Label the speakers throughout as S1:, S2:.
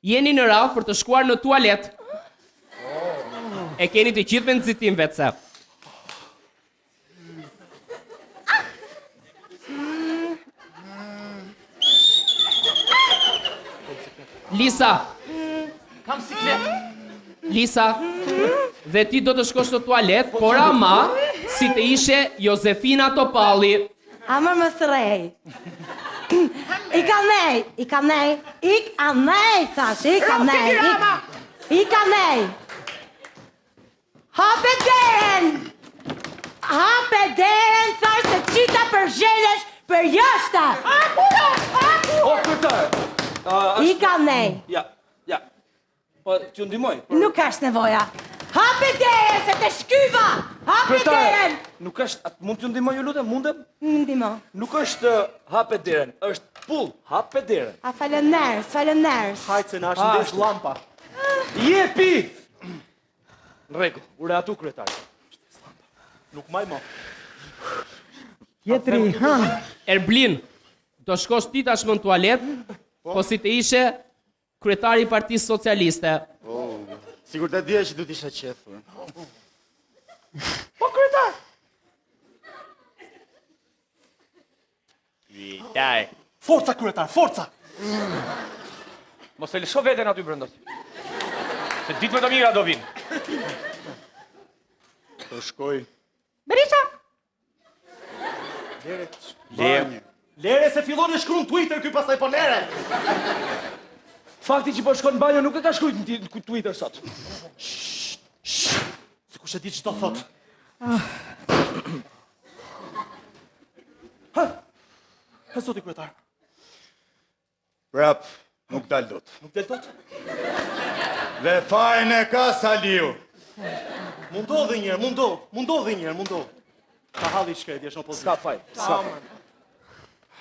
S1: Jeni në radhë për të shkuar në tualet. E keni të gjithë me nëzitim vetëse. Lisa.
S2: Kam siklet.
S1: Lisa. Dhe ti do të shkosh në tualet, por ama si të ishe Josefina Topalli.
S3: Ama më sërej. I ka nej, thash, I ka nej. Hape deren, thash se qita për zhedesh për jashta.
S2: O, kryetar.
S3: I ka nej.
S2: Ja. Po, t'ju ndihmoj.
S3: Nuk është nevoja. Hape deren, se të shkyva. Hape deren.
S2: Nuk është, mund t'ju ndihmoj ju lutem, mundem?
S3: Ndihmo.
S2: Nuk është hape deren, është pull, hape deren.
S3: A falem nërës.
S2: Hajtë se na është ndesh lampa. Jepi! Në rregull, ure atu kryetar. Nuk maj mo.
S4: Jetri, ha?
S1: Erblin, do shkosh ti tashmë në tualet, po si të ishe kryetari i Partisë Socialiste.
S5: Sigur të dhja që du t'isha qethur.
S2: Po, kryetar!
S5: Kryetar.
S2: Forca, kryetar, forca! Mos e lësho veten aty brenda. Se ditë më të mira do vinë.
S5: Po shkoj.
S3: Berisha!
S2: Lere se fillon në shkru në Twitter, ky pastaj po lere! Fakti që po shkon në banjo nuk e ka shkrujt në Twitter sot. Se kush e di që do thot. Ha, zoti kryetar.
S5: Prap, nuk dal dot.
S2: Nuk del tot?
S5: Dhe fajn e ka Saliu.
S2: Mundo dhe njerë, mundo. Ka halli shkret, jesh në pozitë. Ska faj.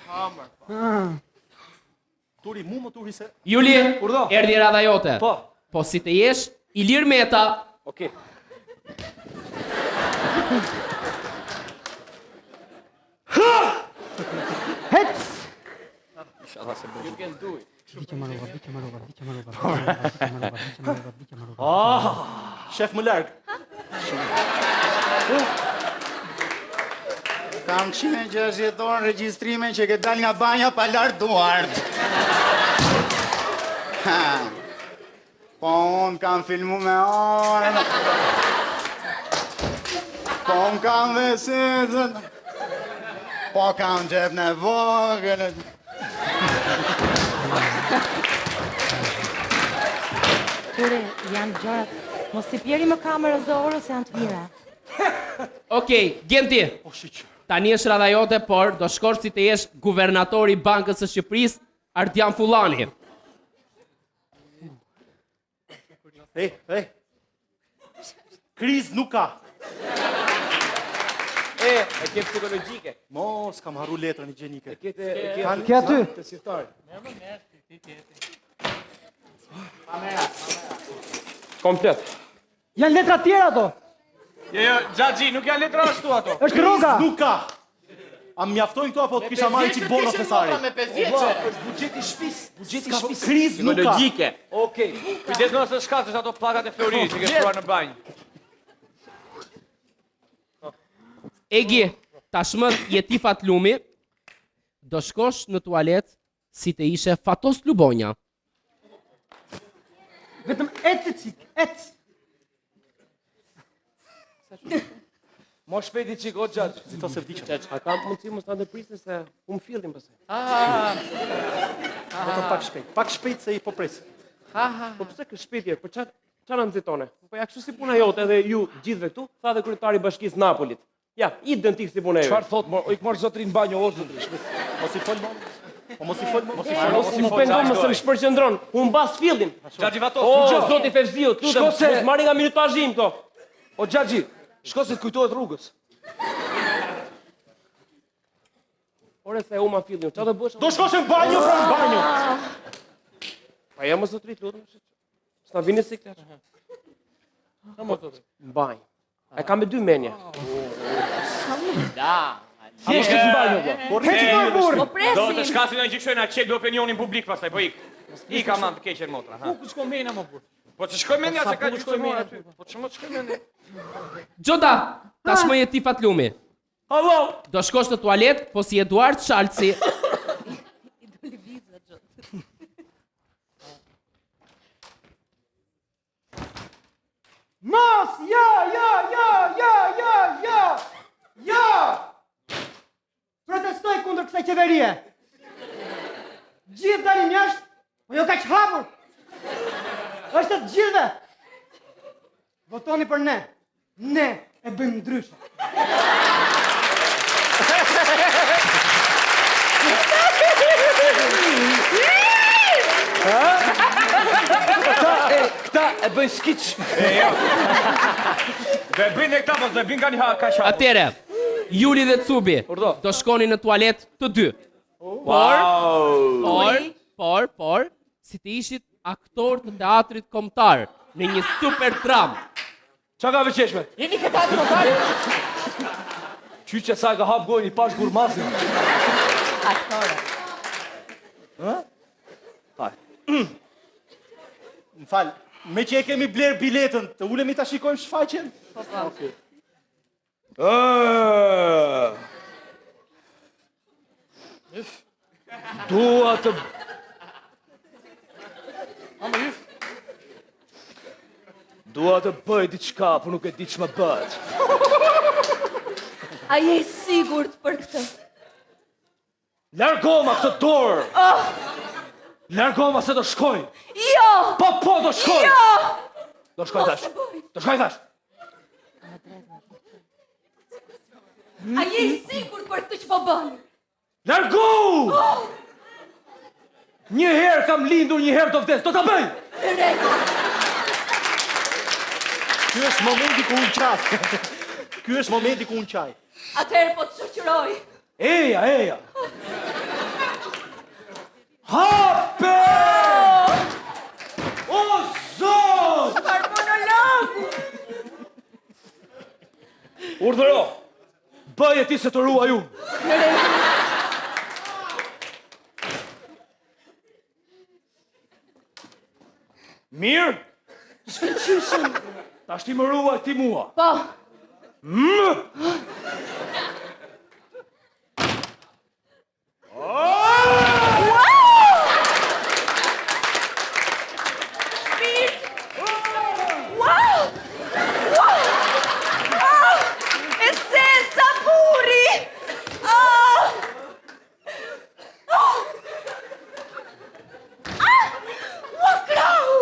S2: Hamër. Turi, mu më turi se...
S1: Juli,
S2: Urdhë.
S1: erdhi radha jote.
S2: Po,
S1: si të jesh Ilir Meta.
S2: okej.
S4: Hec!
S2: You can do it.
S4: Biqe marova.
S2: Shef më larg.
S5: Kam 160 orë regjistrime që ke dal nga banja pa lartë duart. Po unë kam filmu me orën. Po unë kam vesetën. Po kam gjep në vogël.
S3: Ture, janë gjërat. Mos i pjeri më kamerës dhe orës, janë të mira.
S1: Okej, Genti.
S2: Po shiq.
S1: Tani është radha jote, por do shkosh si të jesh guvernatori i Bankës së Shqipërisë, Ardian Fullani.
S2: Ej. Kriz nuk ka. E ke psikologjike. Mos, kam harru letrën higjienike. E ke
S4: aty.
S2: Të sirtari. Komplet.
S4: Janë letra tjera ato.
S2: Jo, Xhaxhi, nuk janë letra ashtu ato.
S4: Është rroga.
S2: Nuk ka. A mjaftojnë këto apo të kisha marrë çik borë fesari?
S6: Me 5 vjeçë.
S2: Është buxheti i shtëpisë. Kriz nuk ka. Psikologjike. Okej. Kujdes mos të shkatësh ato pllakat e Florit që ke shkruar në banjë.
S1: Egi, tashmë je ti Fatlumi. Do shkosh në tualet si të ishe Fatos Lubonja.
S4: Vetëm ecë çik, ec.
S2: Mo shpejti çik o Xhaxhi. Si to se vdiqëm.
S1: A kam mundësi mos ta ndërprisë se fillin pastaj.
S2: Vetëm pak shpejt se I po pres.
S1: Po pse kë shpejtje? Po çfarë nxitone? Po ja kështu si puna jote edhe ju gjithëve këtu, tha dhe kryetari i Bashkisë Napolit. Ja, identik si puna jote.
S2: Çfarë thot? O ik mor zotrin banjo o zotrin. Mos I fol më. Mos I fol më.
S1: Mos më pendon më se më shpërqendron. U mbas fillin.
S2: Xhaxhi Vatos.
S1: O zoti Fevziu, lutem, mos marri nga minutazhi im këto.
S2: O Xhaxhi, shko se të kujtohet rrugës.
S1: Ore se u ma fillin. Çfarë do bësh?
S2: Do shkosh në banjo, pra në banjo.
S1: Pa jam mos zotrit, lutem. S'na vini siklet. Sa mos zotrit? Mbaj. Ai ka me 2 menje.
S2: Thjesht në banjo. Po rritë
S3: Po presim.
S2: do të shkasin në gjikshojnë a qek do opinionin publik pastaj, po ik.
S6: I ka mamë të keqer motra.
S2: Ku shko mena më burr?
S6: Po që shkoj mendja se ka
S2: Sa
S6: gjysmë
S2: mena
S6: aty. Po që më të shkoj mendja?
S7: Gjota, tashmë je ti Fatlumi.
S2: Hallo.
S7: Do shkosh në tualet, po si Eduard Shalci.
S4: Mos, ja! Protestoj kundër kësaj qeverie. Gjithë dalim jashtë, po jo kaq hapur. Është të gjithëve. Votoni për ne. Ne e bëjmë ndryshe.
S2: Këta e bëjnë skiç.
S6: Dhe bëjnë e këta, mos dhe bëjnë nga një ka shatë.
S7: Atere, Juli dhe Cubi
S2: Urdo.
S7: do shkoni në tualet të dy. Por, si të ishit aktor të teatrit kombëtar në një super dram.
S2: Qa ka veqeshme?
S6: Jeni këta të notari?
S2: Qyqe sa ka hap gojnë i pash gurmasin.
S3: Aktore.
S5: Më falë, me që e kemi blerë biletën, të ulemi ta shikojmë shfaqen?
S2: Dua të... Dua të bëj diçka, po nuk e di që më bëhet.
S8: A je sigurt për këtë?
S2: Largoma këtë dorë! Largoma se do shkoj!
S8: Jo!
S2: Po, do shkoj!
S8: Jo!
S2: Do shkoj thash! Do shkoj thash!
S8: A je sigurt për këtë që po bën?
S2: Largu! Një herë kam lindur, një herë do vdes, do ta bëj!
S5: Ky është momenti ku unë qaj. Ky është momenti ku unë qaj.
S8: Atëherë po të shoqëroj.
S2: Eja! Hape! O, Zot!
S8: Çfarë monologu?
S2: Urdhëro! Bëje ti se të ruaj unë. Mirë? Ta shti më ruaj ti mua.
S8: Po, e se sa buri! Krahu!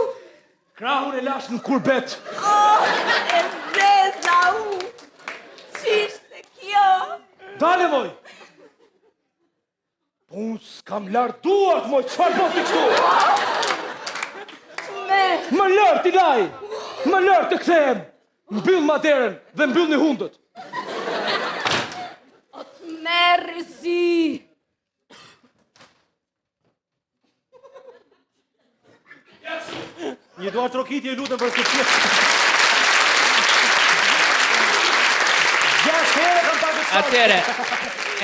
S2: Krahun e lash në kurbet.
S8: E zeza u! Qishte kjo?
S2: Dale, moj! Po unë s'kam lartë duart, moj, qëfar do t'i kështu?
S8: Me!
S2: Më lërë t'i laj! Më lërë të kthehem! Mbyll maderën dhe mbyll një hundët.
S8: O të merri si!
S5: Një duar trokitje i lutëm për këtë pjesë. 6 herë kam pa këtë
S7: Atere,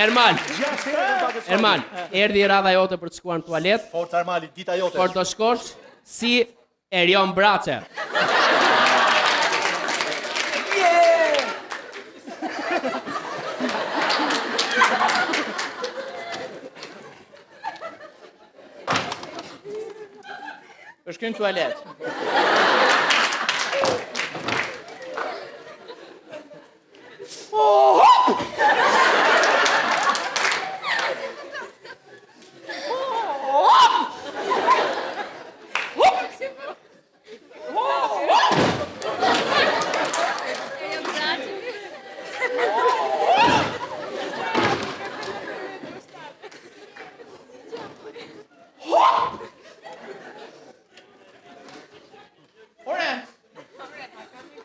S7: Ermal,
S5: 6 herë kam pa këtë
S7: Ermal, erdhi radha jote për të shkuar në tualet,
S5: Forca Ermali, dita jote.
S7: por do shkosh si Erion Braçe.
S6: Për shkojmë në tualet.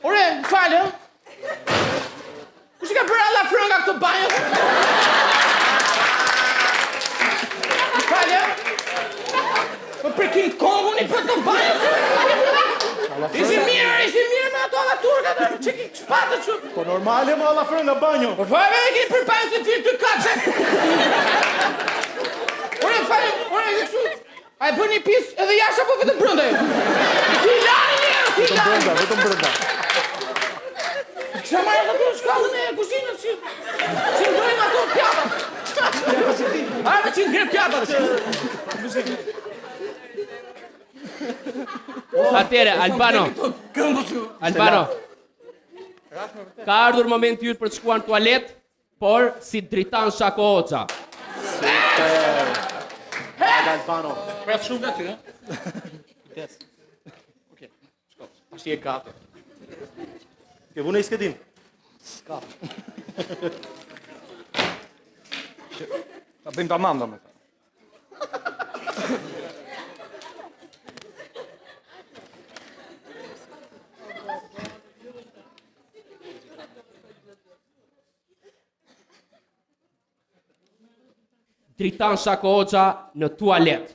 S6: Ore, falë. Kush i ka bërë alla frënga këto banjë? Falë. Po prekin kongun i për të banjë. Isi mirë me ato alla turka të që ki shpatë që.
S5: Po normale më alla frë nga banjo.
S6: Po falë e ki për banjë se ti të kace. Ore, falë, ore, kështu. A e bën një pis edhe jashtë apo vetëm brenda? Filani njerë, filani!
S2: Vetëm brenda.
S6: Kisha marrë ato shkallën e kuzinës që ndojmë ato pjatat. A me që ngre pjatat.
S7: Atere, Albano. Albano. Ka ardhur momenti yt për të shkuar në tualet, por si dritan Shako Hoxha.
S2: Albano.
S6: Pret shumë nga ty,
S2: Yes. Okej, shko. Tash je gati. Ke vune i skedin? Ska. Ta bëjmë tamam dhe me ta.
S7: Dritan Shako Hoxha në tualet.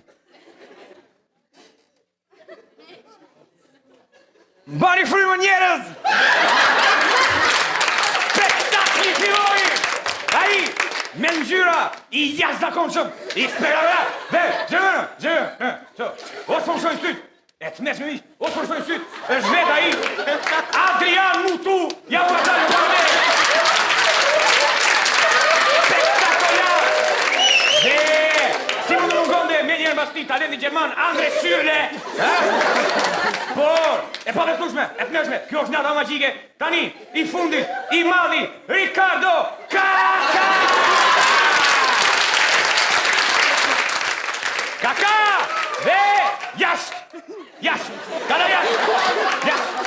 S9: Mbani frymën njerëz! Spektakli filloi! Ai me ngjyra i jashtëzakonshëm, i speravat, dhe gjë, o shonshoj syt, e të meshme ish, o shonshoj syt, është vet ai, Adrian Mutu, ja u ata në parme! Spektakolar! Dhe, si më mungonde me njerë mbasti talenti gjerman, Andre Schürrle, por, e pa besueshme, e të mëshme, kjo është nata magjike, tani, i fundit, i madhi, Ricardo Kaká! Kaká! Dhe, jashtë, kala jashtë,